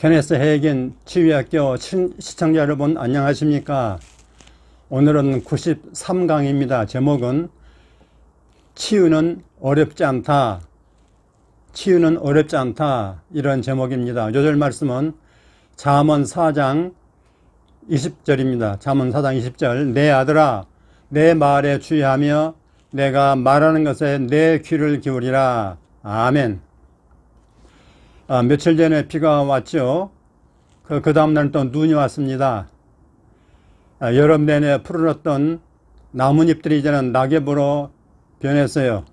케네스 헤이겐 치유학교 시청자 여러분 안녕하십니까? 오늘은 93강입니다. 제목은 치유는 어렵지 않다. 치유는 어렵지 않다. 이런 제목입니다. 요절 말씀은 잠언 4장 20절입니다. 잠언 4장 20절. 내 아들아 내 말에 주의하며 내가 말하는 것에 내 귀를 기울이라. 아멘. 며칠 전에 비가 왔죠. 그 다음날 또 눈이 왔습니다. 여름 내내 푸르렀던 나뭇잎들이 이제는 낙엽으로 변했어요.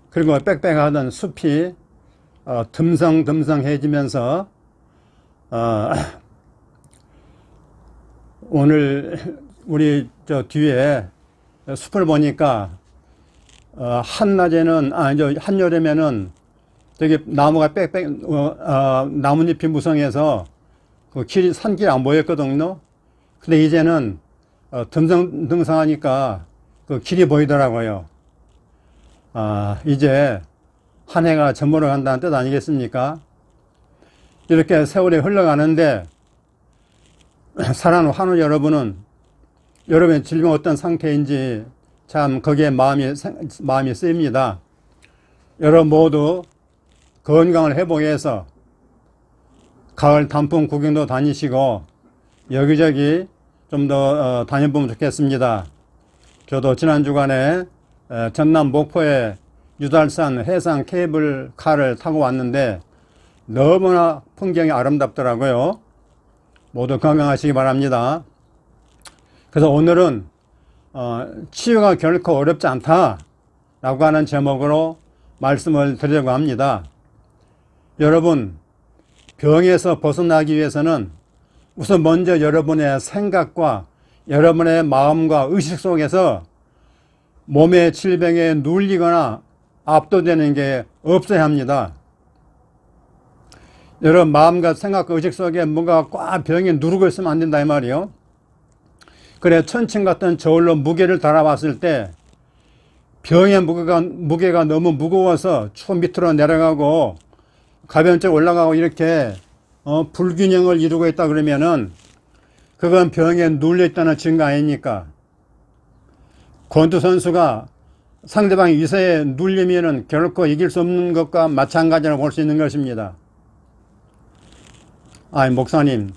그리고 빽빽하던 숲이 듬성듬성해지면서 오늘 우리 저 뒤에 숲을 보니까 한낮에는 한여름에는 되게 나무가 나뭇잎이 무성해서 그 산길이 안 보였거든요. 근데 이제는 듬성듬성하니까 그 길이 보이더라고요. 이제 한 해가 저물어 간다는 뜻 아니겠습니까? 이렇게 세월이 흘러가는데 사랑하는 환우 여러분은 여러분의 질병 어떤 상태인지 참 거기에 마음이 쓰입니다. 여러분 모두 건강을 회복해서 가을 단풍 구경도 다니시고 여기저기 좀 더 다녀보면 좋겠습니다. 저도 지난 주간에 전남 목포의 유달산 해상 케이블카를 타고 왔는데 너무나 풍경이 아름답더라고요. 모두 건강하시기 바랍니다. 그래서 오늘은 치유가 결코 어렵지 않다 라고 하는 제목으로 말씀을 드리려고 합니다. 여러분, 병에서 벗어나기 위해서는 우선 먼저 여러분의 생각과 여러분의 마음과 의식 속에서 몸의 질병에 눌리거나 압도되는 게 없어야 합니다. 여러분 마음과 생각과 의식 속에 뭔가 꽉 병이 누르고 있으면 안 된다 이 말이요. 그래 천칭 같은 저울로 무게를 달아봤을 때 병의 무게가 너무 무거워서 추 밑으로 내려가고 가변적 올라가고 이렇게 불균형을 이루고 있다 그러면은 그건 병에 눌려 있다는 증거 아닙니까? 권투 선수가 상대방의 위세에 눌리면은 결코 이길 수 없는 것과 마찬가지라고 볼 수 있는 것입니다. 목사님,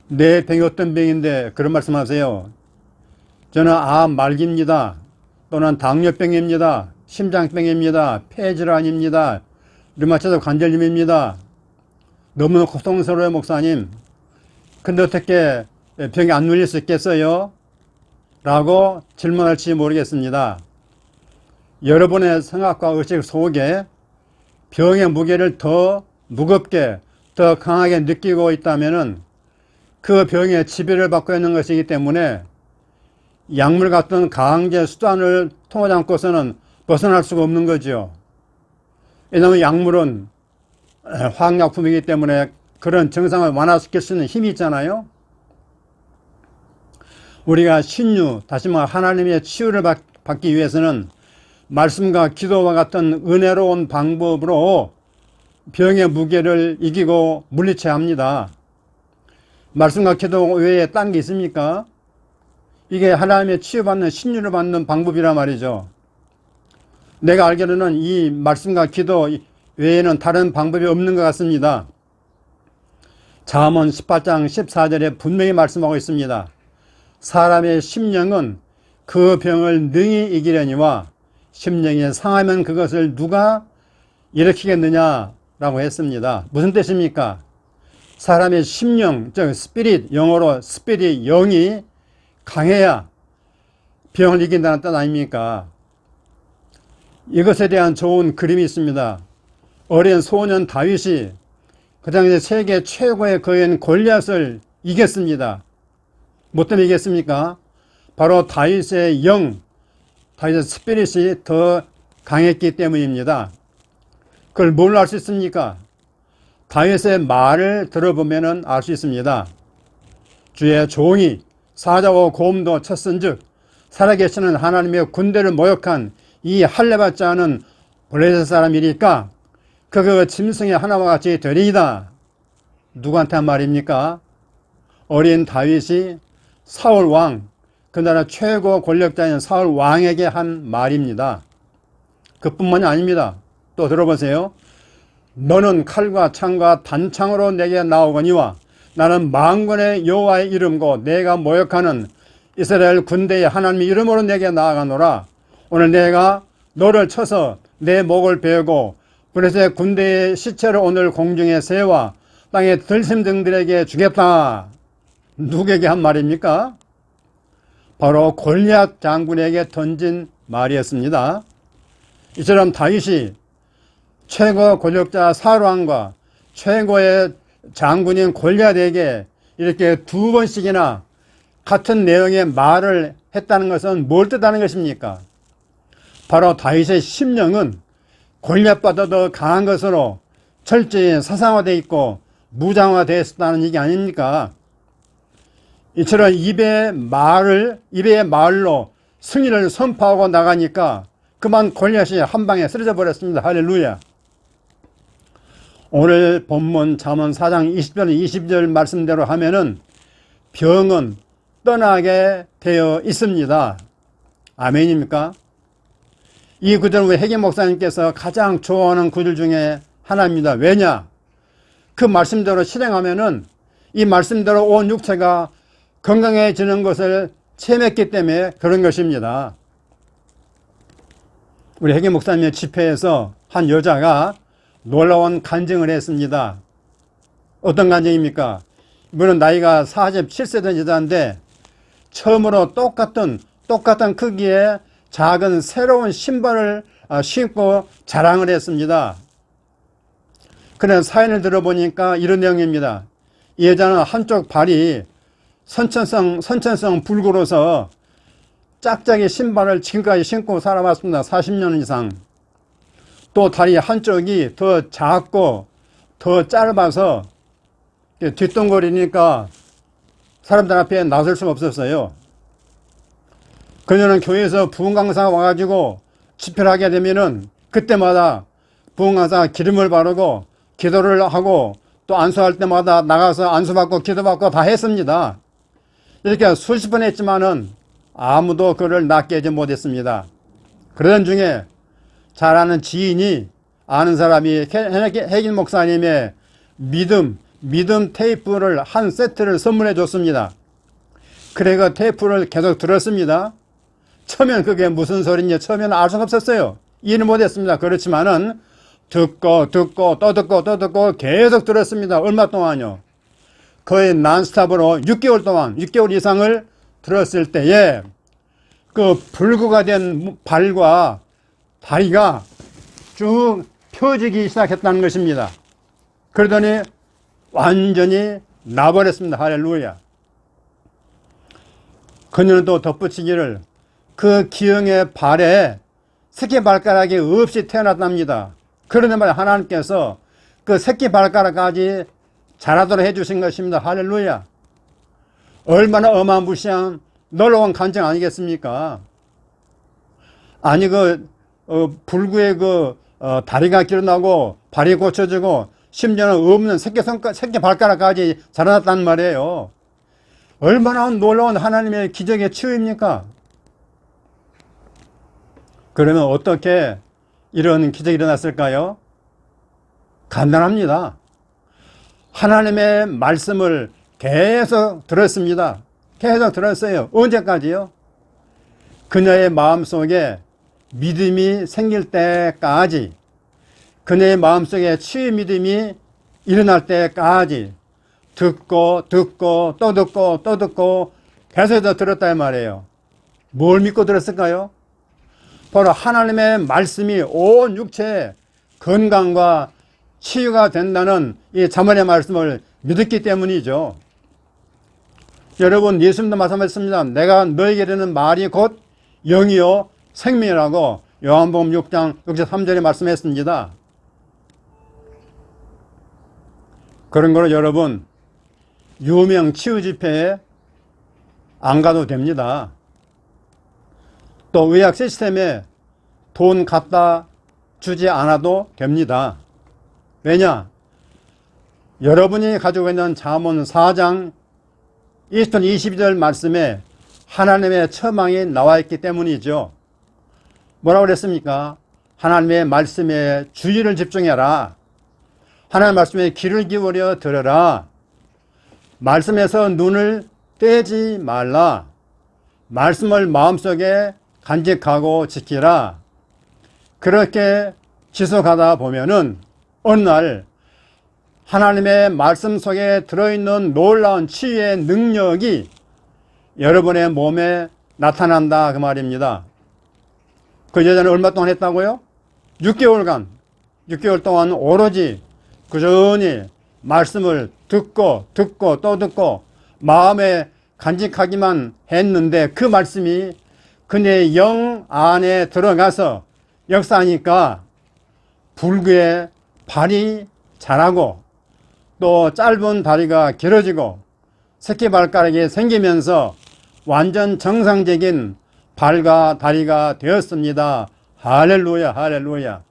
내 병이 어떤 병인데 그런 말씀하세요? 저는 암 말기입니다. 또는 당뇨병입니다. 심장병입니다. 폐질환입니다. 류마티드 관절염입니다. 너무 고통스러워요, 목사님. 근데 어떻게 병이 안 눌릴 수 있겠어요? 라고 질문할지 모르겠습니다. 여러분의 생각과 의식 속에 병의 무게를 더 무겁게, 더 강하게 느끼고 있다면은 그 병의 지배를 받고 있는 것이기 때문에 약물 같은 강제 수단을 통하지 않고서는 벗어날 수가 없는 거죠. 왜냐하면 약물은 화학약품이기 때문에 그런 증상을 완화시킬 수 있는 힘이 있잖아요. 우리가 신유, 다시 말해 하나님의 치유를 받기 위해서는 말씀과 기도와 같은 은혜로운 방법으로 병의 무게를 이기고 물리쳐야 합니다. 말씀과 기도 외에 딴 게 있습니까? 이게 하나님의 치유받는 신유를 받는 방법이란 말이죠. 내가 알기로는 이 말씀과 기도 외에는 다른 방법이 없는 것 같습니다. 잠언 18장 14절에 분명히 말씀하고 있습니다. 사람의 심령은 그 병을 능히 이기려니와 심령이 상하면 그것을 누가 일으키겠느냐라고 했습니다. 무슨 뜻입니까? 사람의 심령, 즉 스피릿, 영어로 스피릿, 영이 강해야 병을 이긴다는 뜻 아닙니까? 이것에 대한 좋은 그림이 있습니다. 어린 소년 다윗이 그 당시 세계 최고의 거인 골리앗을 이겼습니다. 뭐 때문에 이겼습니까? 바로 다윗의 영, 다윗의 스피릿이 더 강했기 때문입니다. 그걸 뭘로 알 수 있습니까? 다윗의 말을 들어보면 알 수 있습니다. 주의 종이 사자와 곰도 쳤은즉 살아계시는 하나님의 군대를 모욕한 이 할례받지 않은 블레셋 사람이니까 그 짐승의 하나와 같이 되리이다 누구한테 한 말입니까? 어린 다윗이 사울 왕, 그 나라 최고 권력자인 사울 왕에게 한 말입니다. 그뿐만이 아닙니다. 또 들어보세요. 너는 칼과 창과 단창으로 내게 나오거니와 나는 만군의 여호와의 이름과 내가 모욕하는 이스라엘 군대의 하나님의 이름으로 내게 나아가노라. 오늘 내가 너를 쳐서 내 목을 베고 블레셋 군대의 시체를 오늘 공중에 세워 땅의 들짐승들에게 주겠다. 누구에게 한 말입니까? 바로 골리앗 장군에게 던진 말이었습니다. 이처럼 다윗이 최고 권력자 사울 왕과 최고의 장군인 골리앗에게 이렇게 두 번씩이나 같은 내용의 말을 했다는 것은 뭘 뜻하는 것입니까? 바로 다윗의 심령은 골리앗보다 더 강한 것으로 철저히 사상화되어 있고 무장화되어 있었다는 얘기 아닙니까? 이처럼 입의 말로 승리를 선포하고 나가니까 그만 골리앗이 한 방에 쓰러져 버렸습니다. 할렐루야. 오늘 본문 잠언 4장 20절 22절 말씀대로 하면은 병은 떠나게 되어 있습니다. 아멘입니까? 이 구절은 우리 해계 목사님께서 가장 좋아하는 구절 중에 하나입니다. 왜냐? 그 말씀대로 실행하면은 이 말씀대로 온 육체가 건강해지는 것을 체험했기 때문에 그런 것입니다. 우리 해계 목사님의 집회에서 한 여자가 놀라운 간증을 했습니다. 어떤 간증입니까? 이분은 나이가 47세 된 여자인데 처음으로 똑같은 크기의 작은 새로운 신발을 신고 자랑을 했습니다. 그런 사연을 들어보니까 이런 내용입니다. 이 여자는 한쪽 발이 선천성 불구로서 짝짝이 신발을 지금까지 신고 살아왔습니다. 40년 이상. 또 다리 한쪽이 더 작고 더 짧아서 뒷동거리니까 사람들 앞에 나설 수가 없었어요. 그녀는 교회에서 부흥 강사가 와가지고 집회를 하게 되면은 그때마다 부흥 강사가 기름을 바르고 기도를 하고 또 안수할 때마다 나가서 안수받고 기도받고 다 했습니다. 이렇게 수십 번 했지만은 아무도 그를 낫게 하지 못했습니다. 그러던 중에 잘 아는 지인이 아는 사람이 해긴 목사님의 믿음 테이프를 한 세트를 선물해 줬습니다. 그래 그 테이프를 계속 들었습니다. 처음엔 그게 무슨 소리인지 처음에는 알 수가 없었어요. 이해는 못했습니다. 그렇지만은 듣고 또 듣고 계속 들었습니다. 얼마 동안요? 거의 난스탑으로 6개월 이상을 들었을 때에 그 불구가 된 발과 다리가 쭉 펴지기 시작했다는 것입니다. 그러더니 완전히 나버렸습니다. 할렐루야. 그녀는 또 덧붙이기를 그 기형의 발에 새끼발가락이 없이 태어났답니다. 그런데 말이야 하나님께서 그 새끼발가락까지 자라도록 해주신 것입니다. 할렐루야. 얼마나 어마무시한 놀라운 간증 아니겠습니까? 아니 불구에 다리가 길어나고 발이 고쳐지고 심지어는 없는 새끼발가락까지 자라났단 말이에요. 얼마나 놀라운 하나님의 기적의 치유입니까? 그러면 어떻게 이런 기적이 일어났을까요? 간단합니다. 하나님의 말씀을 계속 들었습니다. 계속 들었어요. 언제까지요? 그녀의 마음속에 믿음이 생길 때까지, 그녀의 마음속에 치유 믿음이 일어날 때까지 듣고 또 듣고 계속해서 들었다 말이에요. 뭘 믿고 들었을까요? 바로 하나님의 말씀이 온 육체의 건강과 치유가 된다는 이 잠언의 말씀을 믿었기 때문이죠. 여러분, 예수님도 말씀하셨습니다. 내가 너에게 이르는 말이 곧 영이요 생명이라고 요한복음 6장 63절에 말씀했습니다. 그런 거로 여러분, 유명 치유 집회에 안 가도 됩니다. 또 의학 시스템에 돈 갖다 주지 않아도 됩니다. 왜냐? 여러분이 가지고 있는 잠언 4장 20절 22절 말씀에 하나님의 처망이 나와 있기 때문이죠. 뭐라고 그랬습니까? 하나님의 말씀에 주의를 집중해라. 하나님의 말씀에 귀를 기울여 들어라. 말씀에서 눈을 떼지 말라. 말씀을 마음속에 간직하고 지키라. 그렇게 지속하다 보면은 어느 날 하나님의 말씀 속에 들어있는 놀라운 치유의 능력이 여러분의 몸에 나타난다 그 말입니다. 그 여자는 얼마 동안 했다고요? 6개월 동안 오로지 꾸준히 말씀을 듣고 또 듣고 마음에 간직하기만 했는데 그 말씀이 그녀의 영 안에 들어가서 역사하니까 불구에 발이 자라고 또 짧은 다리가 길어지고 새끼발가락이 생기면서 완전 정상적인 발과 다리가 되었습니다. 할렐루야, 할렐루야.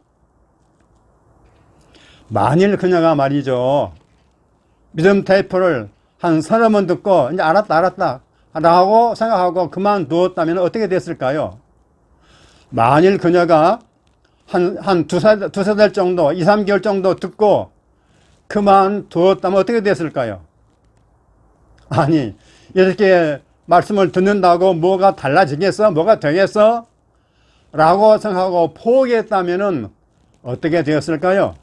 만일 그녀가 말이죠, 믿음 테이프를 한 30번 듣고 이제 알았다 라고 생각하고 그만두었다면 어떻게 됐을까요? 만일 그녀가 한 두세 달 정도, 2, 3개월 정도 듣고 그만두었다면 어떻게 됐을까요? 아니, 이렇게 말씀을 듣는다고 뭐가 달라지겠어? 뭐가 되겠어? 라고 생각하고 포기했다면 어떻게 되었을까요?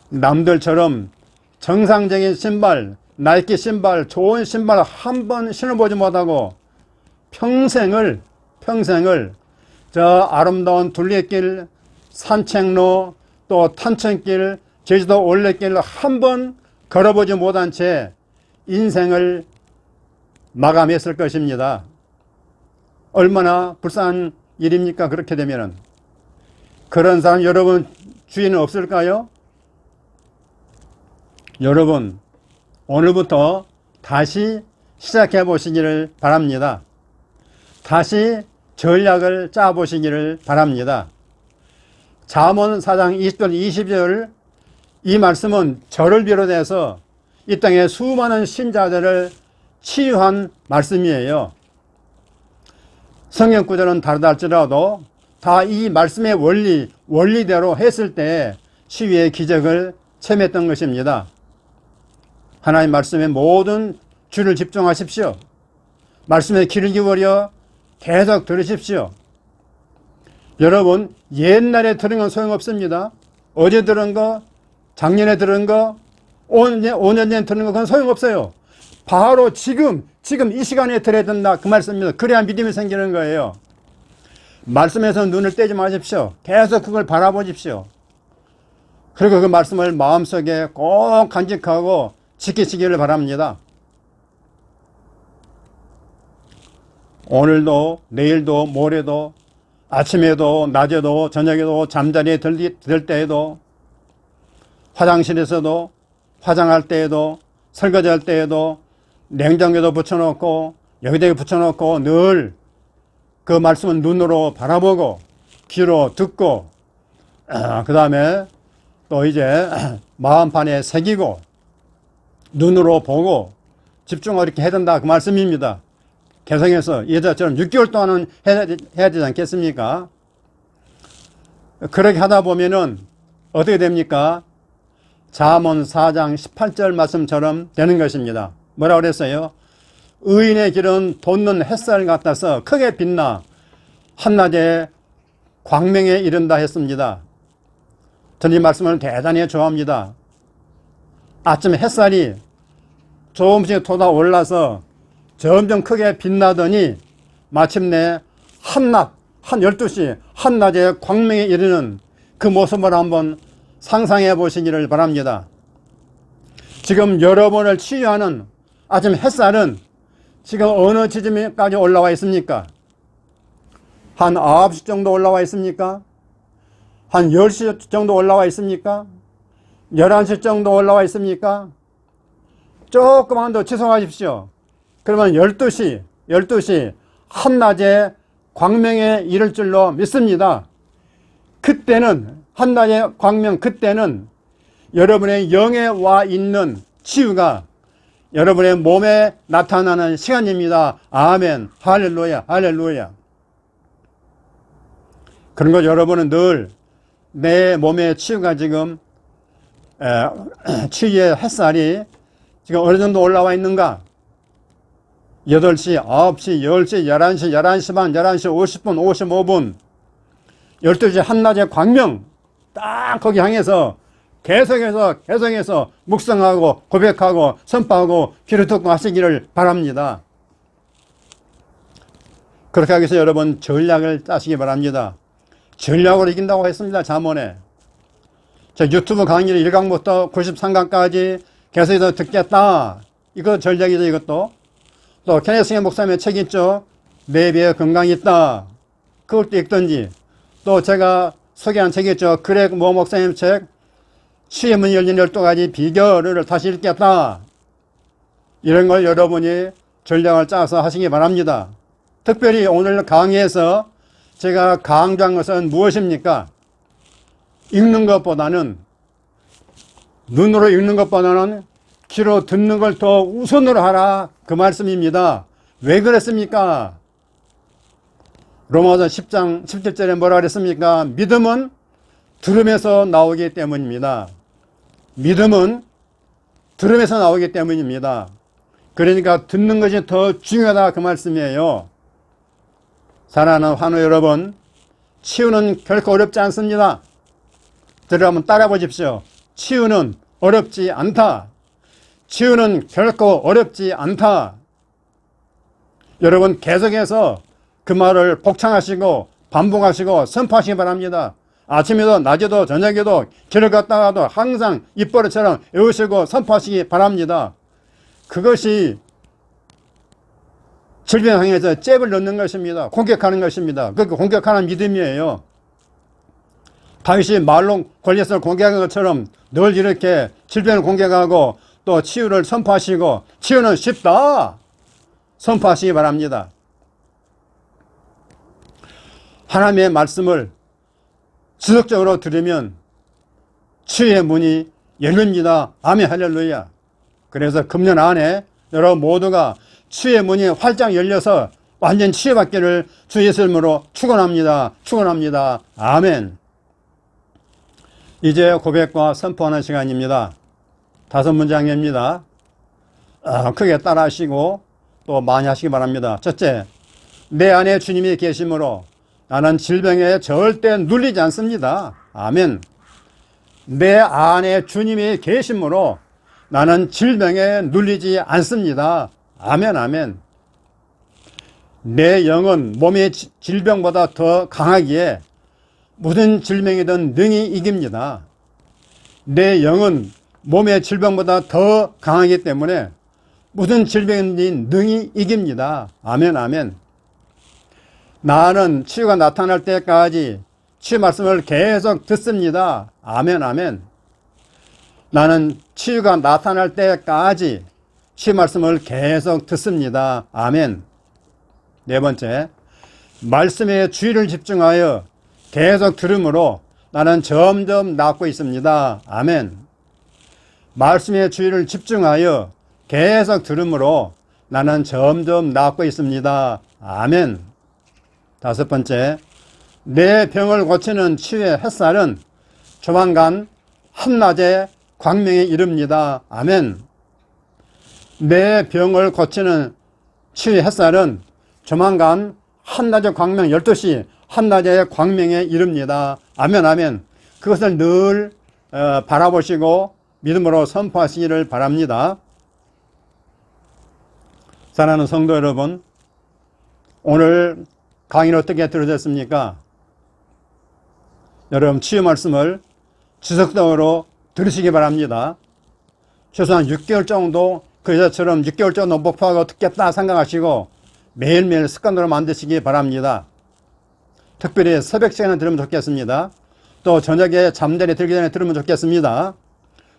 남들처럼 정상적인 신발, 나이키 신발, 좋은 신발 한 번 신어보지 못하고 평생을 저 아름다운 둘레길, 산책로, 또 탄천길, 제주도 올레길 한 번 걸어보지 못한 채 인생을 마감했을 것입니다. 얼마나 불쌍한 일입니까? 그렇게 되면은. 그런 사람 여러분 주위에는 없을까요? 여러분, 오늘부터 다시 시작해 보시기를 바랍니다. 다시 전략을 짜 보시기를 바랍니다. 잠언 4장 20절 22절 이 말씀은 저를 비롯해서 이 땅에 수많은 신자들을 치유한 말씀이에요. 성경 구절은 다르다 할지라도 다 이 말씀의 원리대로 했을 때 치유의 기적을 체험했던 것입니다. 하나님 말씀에 모든 주를 집중하십시오. 말씀에 귀를 기울여 계속 들으십시오. 여러분, 옛날에 들은 건 소용없습니다. 어제 들은 거, 작년에 들은 거, 5년 전에 들은 거 그건 소용없어요. 바로 지금 이 시간에 들어야 된다 그 말씀입니다. 그래야 믿음이 생기는 거예요. 말씀에서 눈을 떼지 마십시오. 계속 그걸 바라보십시오. 그리고 그 말씀을 마음속에 꼭 간직하고 지키시기를 바랍니다. 오늘도 내일도 모레도 아침에도 낮에도 저녁에도 잠자리에 들 때에도 화장실에서도 화장할 때에도 설거지할 때에도 냉장고에도 붙여놓고 여기저기 붙여놓고 늘 그 말씀은 눈으로 바라보고 귀로 듣고 그 다음에 또 이제 마음판에 새기고 눈으로 보고 집중을 이렇게 해야 된다 그 말씀입니다. 개성해서 예전처럼 6개월 동안은 해야 되지 않겠습니까? 그렇게 하다 보면은 어떻게 됩니까? 잠언 4장 18절 말씀처럼 되는 것입니다. 뭐라고 그랬어요? 의인의 길은 돋는 햇살 같아서 크게 빛나 한낮에 광명에 이른다 했습니다. 저는 이 말씀을 대단히 좋아합니다. 아침에 햇살이 조금씩 돋아올라서 점점 크게 빛나더니 마침내 한낮, 한 12시 한낮에 광명에 이르는 그 모습을 한번 상상해 보시기를 바랍니다. 지금 여러분을 치유하는 아침 햇살은 지금 어느 지점까지 올라와 있습니까? 한 9시 정도 올라와 있습니까? 한 10시 정도 올라와 있습니까? 11시 정도 올라와 있습니까? 조금만 더 지속하십시오. 그러면 12시 한낮에 광명에 이를 줄로 믿습니다. 그때는 한낮의 광명, 그때는 여러분의 영에 와 있는 치유가 여러분의 몸에 나타나는 시간입니다. 아멘. 할렐루야. 할렐루야. 그런 거 여러분은 늘 내 몸의 치유가 지금 치유의 햇살이 지금 어느 정도 올라와 있는가? 8시, 9시, 10시, 11시, 11시 반, 11시 50분, 55분, 12시 한낮의 광명, 딱 거기 향해서 계속해서 묵상하고 고백하고 선포하고 귀를 듣고 하시기를 바랍니다. 그렇게 하기 위해서 여러분 전략을 짜시기 바랍니다. 전략으로 이긴다고 했습니다. 잠언에. 저 유튜브 강의를 1강부터 93강까지 계속해서 듣겠다. 이거 전략이죠, 이것도. 또 케네스의 목사님의 책 있죠. 내 배에 건강이 있다. 그것도 읽든지. 또 제가 소개한 책 있죠. 그렉 모 목사님 책 치유의 문이 열린 12가지 비결을 다시 읽겠다. 이런 걸 여러분이 전략을 짜서 하시기 바랍니다. 특별히 오늘 강의에서 제가 강조한 것은 무엇입니까? 읽는 것보다는, 눈으로 읽는 것보다는 귀로 듣는 걸 더 우선으로 하라, 그 말씀입니다. 왜 그랬습니까? 로마서 10장 17절에 뭐라 그랬습니까? 믿음은 들음에서 나오기 때문입니다. 믿음은 들음에서 나오기 때문입니다. 그러니까 듣는 것이 더 중요하다, 그 말씀이에요. 사랑하는 환우 여러분, 치유는 결코 어렵지 않습니다. 한번 따라 보십시오. 치유는 어렵지 않다. 치유는 결코 어렵지 않다. 여러분 계속해서 그 말을 복창하시고 반복하시고 선포하시기 바랍니다. 아침에도 낮에도 저녁에도 길을 걷다가도 항상 입버릇처럼 외우시고 선포하시기 바랍니다. 그것이 질병 향해서 잽을 넣는 것입니다. 공격하는 것입니다. 그게 공격하는 믿음이에요. 다윗이 말로 골리앗을 공격한 것처럼 늘 이렇게 질병을 공격하고 또 치유를 선포하시고, 치유는 쉽다 선포하시기 바랍니다. 하나님의 말씀을 지속적으로 들으면 치유의 문이 열립니다. 아멘. 할렐루야. 그래서 금년 안에 여러분 모두가 치유의 문이 활짝 열려서 완전 치유받기를 주 예수 이름으로 축원합니다. 축원합니다. 아멘. 이제 고백과 선포하는 시간입니다. 5문장입니다. 크게 따라 하시고 또 많이 하시기 바랍니다. 첫째, 내 안에 주님이 계심으로 나는 질병에 절대 눌리지 않습니다. 아멘. 내 안에 주님이 계심으로 나는 질병에 눌리지 않습니다. 아멘, 아멘. 내 영은 몸의 질병보다 더 강하기에 무슨 질병이든 능히 이깁니다. 내 영은 몸의 질병보다 더 강하기 때문에 무슨 질병인지 능히 이깁니다. 아멘, 아멘. 나는 치유가 나타날 때까지 치유 말씀을 계속 듣습니다. 아멘, 아멘. 나는 치유가 나타날 때까지 치유 말씀을 계속 듣습니다. 아멘. 네 번째, 말씀에 주의를 집중하여 계속 들음으로 나는 점점 낫고 있습니다. 아멘. 말씀에 주의를 집중하여 계속 들음으로 나는 점점 낫고 있습니다. 아멘. 다섯 번째, 내 병을 고치는 치유의 햇살은 조만간 한낮의 광명에 이릅니다. 아멘. 내 병을 고치는 치유의 햇살은 조만간 한낮의 광명, 12시 한낮의 광명에 이릅니다. 아멘, 아멘. 그것을 늘 바라보시고 믿음으로 선포하시기를 바랍니다. 사랑하는 성도 여러분, 오늘 강의를 어떻게 들으셨습니까? 여러분 치유 말씀을 지속적으로 들으시기 바랍니다. 최소한 6개월 정도 그 여자처럼 6개월 정도 목표하고 듣겠다 생각하시고 매일매일 습관으로 만드시기 바랍니다. 특별히 새벽 시간에 들으면 좋겠습니다. 또 저녁에 잠자리에 들기 전에 들으면 좋겠습니다.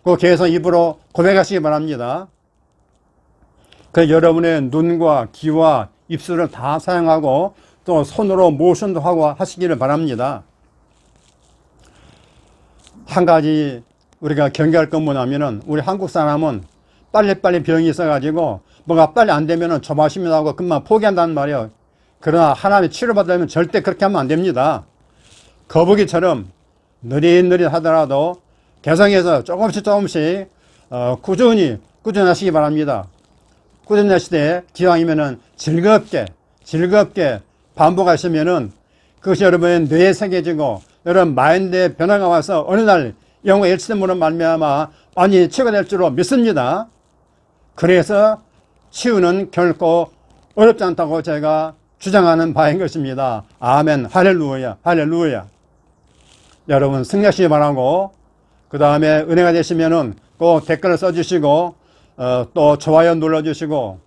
그 계속 입으로 고백하시기 바랍니다. 그 여러분의 눈과 귀와 입술을 다 사용하고 또 손으로 모션도 하고 하시기를 바랍니다. 한 가지 우리가 경계할 것 뭐냐면은 우리 한국 사람은 빨리빨리 병이 있어가지고 뭐가 빨리 안 되면은 조바심이 나고 금방 포기한다는 말이에요. 그러나 하나님의 치료받으려면 절대 그렇게 하면 안 됩니다. 거북이처럼 느릿느릿 하더라도 개성에서 조금씩 꾸준히 하시기 바랍니다. 꾸준히 하시되 기왕이면은 즐겁게 반복하시면은 그것이 여러분의 뇌에 새겨지고 여러분 마인드에 변화가 와서 어느 날 영과 일치됨으로 말미암아 완전히 치유가 될 줄로 믿습니다. 그래서 치유는 결코 어렵지 않다고 제가 주장하는 바인 것입니다. 아멘. 할렐루야. 할렐루야. 여러분 승리하시기 바라고, 그 다음에 은혜가 되시면은 꼭 댓글을 써주시고 또 좋아요 눌러주시고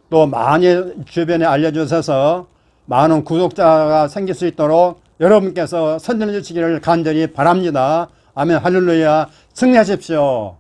또 많이 주변에 알려주셔서 많은 구독자가 생길 수 있도록 여러분께서 선전해 주시기를 간절히 바랍니다. 아멘. 할렐루야. 승리하십시오.